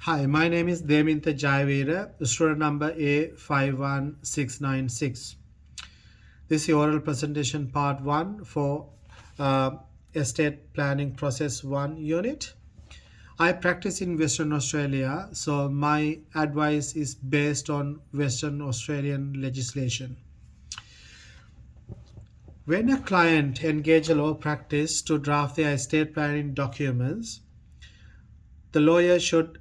Hi, my name is Deminta Jayavira, student number A51696. This is oral presentation part 1 for uh, estate planning process 1 unit. I practice in Western Australia, so my advice is based on Western Australian legislation. When a client engages a law practice to draft their estate planning documents, the lawyer should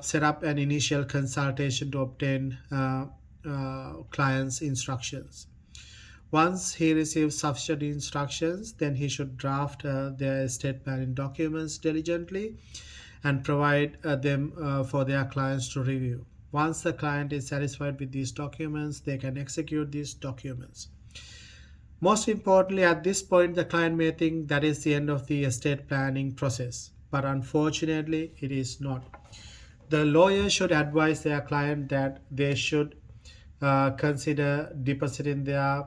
set up an initial consultation to obtain client's instructions. Once he receives sufficient instructions, then he should draft their estate planning documents diligently and provide them for their clients to review. Once the client is satisfied with these documents, they can execute these documents. Most importantly, at this point, the client may think that is the end of the estate planning process, but unfortunately, it is not. The lawyer should advise their client that they should consider depositing their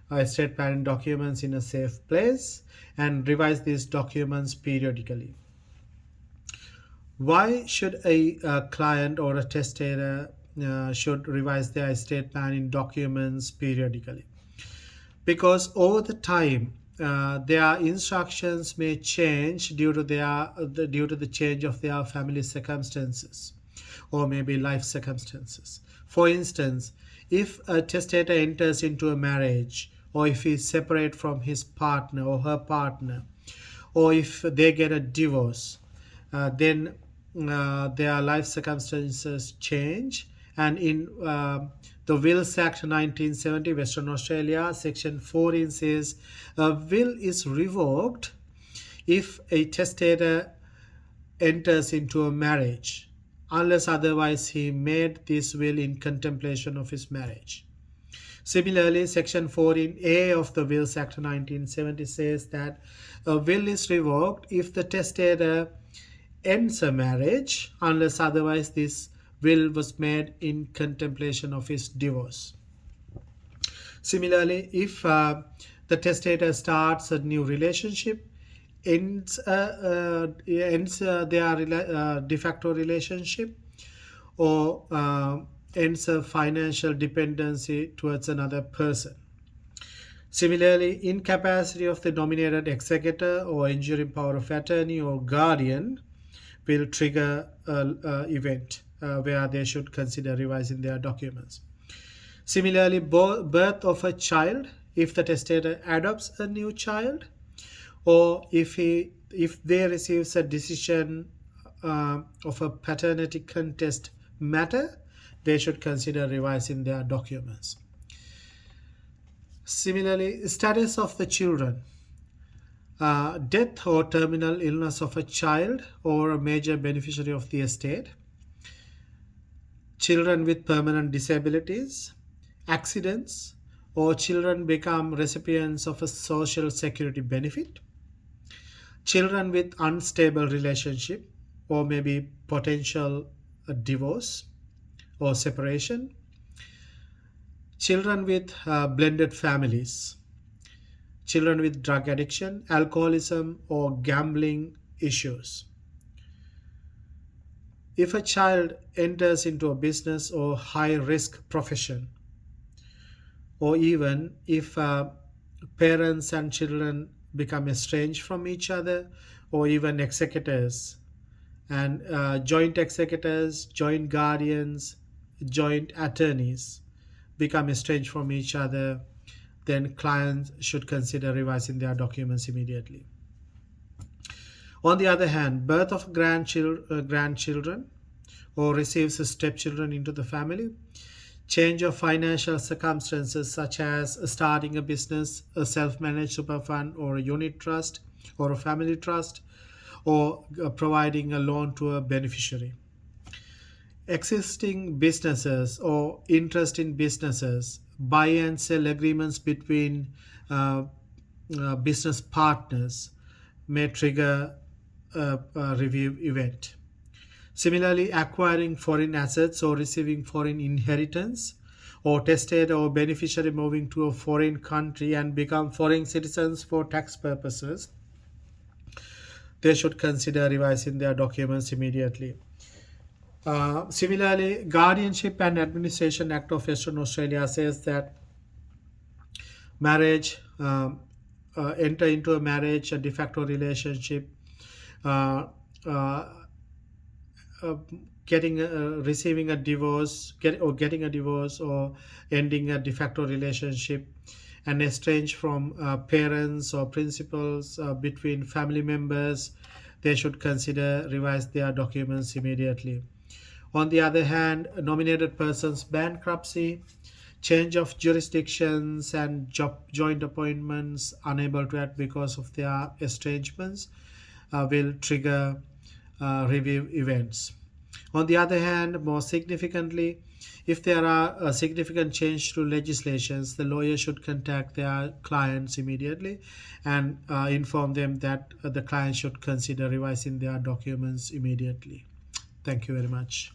estate planning documents in a safe place and revise these documents periodically. Why should a client or a testator should revise their estate planning documents periodically? Because over the time their instructions may change due to the change of their family circumstances or maybe life circumstances. For instance, if a testator enters into a marriage, or if he separate from his partner or her partner, or if they get a divorce, then their life circumstances change. And in the Wills Act 1970, Western Australia, Section 14 says a will is revoked if a testator enters into a marriage, unless otherwise he made this will in contemplation of his marriage. Similarly, Section 14A of the Wills Act 1970 says that a will is revoked if the testator ends a marriage, unless otherwise this will was made in contemplation of his divorce. Similarly, if the testator starts a new relationship, ends their de facto relationship, or ends a financial dependency towards another person. Similarly, incapacity of the nominated executor or enduring power of attorney or guardian will trigger an event where they should consider revising their documents. Similarly, birth of a child, if the testator adopts a new child, or if they receives a decision of a paternity contest matter, they should consider revising their documents. Similarly, status of the children. Death or terminal illness of a child or a major beneficiary of the estate, children with permanent disabilities, accidents, or children become recipients of a social security benefit, children with unstable relationship or maybe potential divorce or separation, children with blended families, children with drug addiction, alcoholism, or gambling issues. If a child enters into a business or high risk profession, or even if parents and children become estranged from each other, or even executors and joint executors, joint guardians, joint attorneys become estranged from each other, then clients should consider revising their documents immediately. On the other hand, birth of grandchildren or receives stepchildren into the family, change of financial circumstances such as starting a business, a self-managed super fund or a unit trust or a family trust, or providing a loan to a beneficiary. Existing businesses or interest in businesses, buy and sell agreements between business partners may trigger a review event. Similarly, acquiring foreign assets or receiving foreign inheritance, or testator or beneficiary moving to a foreign country and become foreign citizens for tax purposes, they should consider revising their documents immediately. Similarly, Guardianship and Administration Act of Western Australia says that marriage, enter into a marriage, a de facto relationship, uh, uh, uh, receiving a divorce, getting a divorce, or ending a de facto relationship, and estranged from parents or principals, between family members, they should consider revise their documents immediately. On the other hand, nominated persons bankruptcy, change of jurisdictions, and joint appointments unable to act because of their estrangements will trigger review events. On the other hand, more significantly, if there are a significant change to legislations, the lawyer should contact their clients immediately and inform them that the client should consider revising their documents immediately. Thank you very much.